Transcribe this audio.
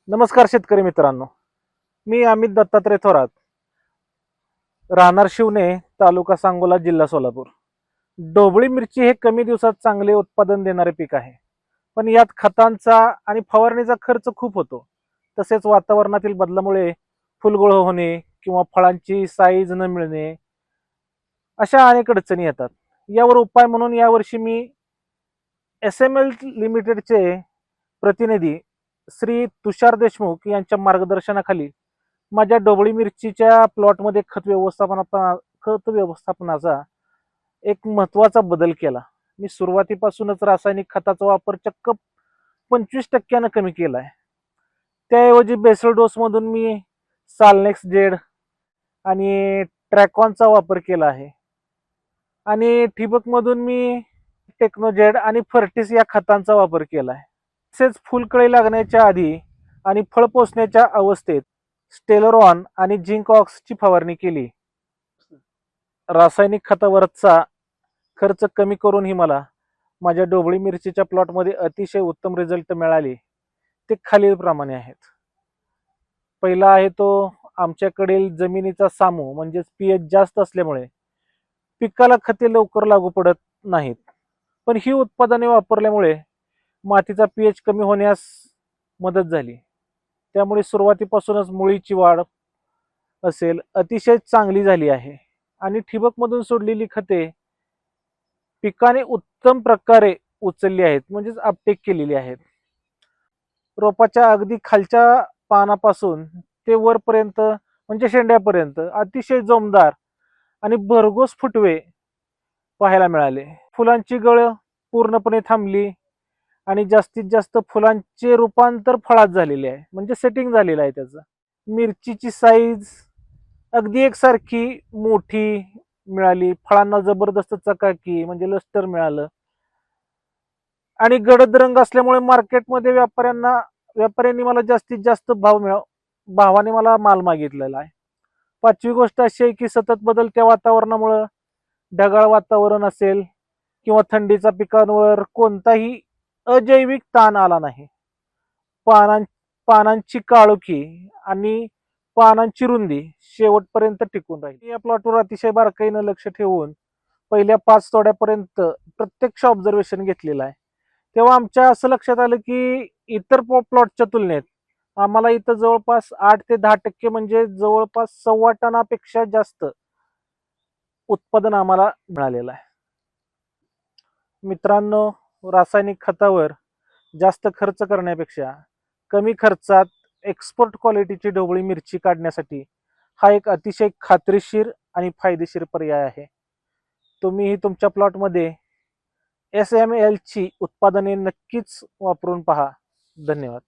नमस्कार शेतकरी मित्रांनो. मी अमित दत्तात्रय थोरात, राहणार शिवणे, तालुका सांगोला, जिल्हा सोलापूर. ढोबळी मिरची हे कमी दिवसात चांगले उत्पादन देणारे पीक आहे. पण यात खतांचा आणि फवारणीचा खर्च खूप होतो. तसेच वातावरणातील बदलामुळे फुलगळ होणे किंवा फळांची साईज न मिळणे अशा अनेक अडचणी येतात. यावर उपाय म्हणून यावर्षी मी SML लिमिटेडचे प्रतिनिधी श्री तुषार देशमुख यांच्या मार्गदर्शनाखाली माझ्या ढोबळी मिरचीच्या प्लॉटमध्ये खत व्यवस्थापनाचा एक महत्वाचा बदल केला. मी सुरुवातीपासूनच रासायनिक खताचा वापर चक्क 25% कमी केला आहे. त्याऐवजी बेसल डोस मधून मी सालनेक्स जेड आणि ट्रॅकॉनचा वापर केला आहे. आणि ठिबक मधून मी टेक्नोजेड आणि फर्टिस या खतांचा वापर केला आहे. तसेच फुलकळी लागण्याच्या आधी आणि फळ पोचण्याच्या अवस्थेत स्टेलरॉन आणि झिंक ऑक्सची फवारणी केली. रासायनिक खतावरचा खर्च कमी करूनही मला माझ्या ढोबळी मिरचीच्या प्लॉटमध्ये अतिशय उत्तम रिझल्ट मिळाले. ते खालीलप्रमाणे आहेत. पहिला आहे तो आमच्याकडील जमिनीचा सामू म्हणजेच पीएच जास्त असल्यामुळे पिकाला खते लवकर लागू पडत नाहीत. पण ही उत्पादने वापरल्यामुळे मातीचा पीएच कमी होण्यास मदत झाली. त्यामुळे सुरुवातीपासूनच मुळीची वाढ असेल अतिशय चांगली झाली आहे. आणि ठिबक मधून सोडलेली खते पिकाने उत्तम प्रकारे उचलली आहेत, म्हणजेच अपटेक केलेली आहेत. रोपाच्या अगदी खालच्या पानापासून ते वरपर्यंत म्हणजे शेंड्यापर्यंत अतिशय जोमदार आणि भरघोस फुटवे पाहायला मिळाले. फुलांची गळ पूर्णपणे थांबली आणि जास्तीत जास्त फुलांचे रूपांतर फळात झालेले आहे, म्हणजे सेटिंग झालेलं आहे त्याचं. मिरचीची साईज अगदी एकसारखी मोठी मिळाली. फळांना जबरदस्त चकाकी म्हणजे लस्टर मिळालं. आणि गडद रंग असल्यामुळे मार्केटमध्ये व्यापाऱ्यांनी मला जास्तीत जास्त भावाने मला माल मागितलेला आहे. पाचवी गोष्ट अशी आहे की सतत बदलत्या वातावरणामुळे ढगाळ वातावरण असेल किंवा थंडीचा पिकांवर कोणताही अजैविक ताण आला नाही. पानां पानांची काळोखी आणि पानांची रुंदी शेवटपर्यंत टिकून राहील. या प्लॉटवर अतिशय बारकाईनं लक्ष ठेवून पहिल्या 5 तोड्यापर्यंत प्रत्यक्ष ऑब्झर्वेशन घेतलेलं आहे. तेव्हा आमच्या असं लक्षात आलं की इतर प्लॉटच्या तुलनेत आम्हाला इथं जवळपास 8 ते 10% म्हणजे जवळपास 1.25 टनापेक्षा जास्त उत्पादन आम्हाला मिळालेलं आहे. मित्रांनो, रासायनिक खतावर जास्त खर्च करण्यापेक्षा कमी खर्चात एक्सपोर्ट क्वालिटीची ढोबळी मिरची काढण्यासाठी हा एक अतिशय खात्रीशीर आणि फायदेशीर पर्याय आहे. तुम्हीही तुमच्या प्लॉटमध्ये SML ची उत्पादने नक्कीच वापरून पहा. धन्यवाद.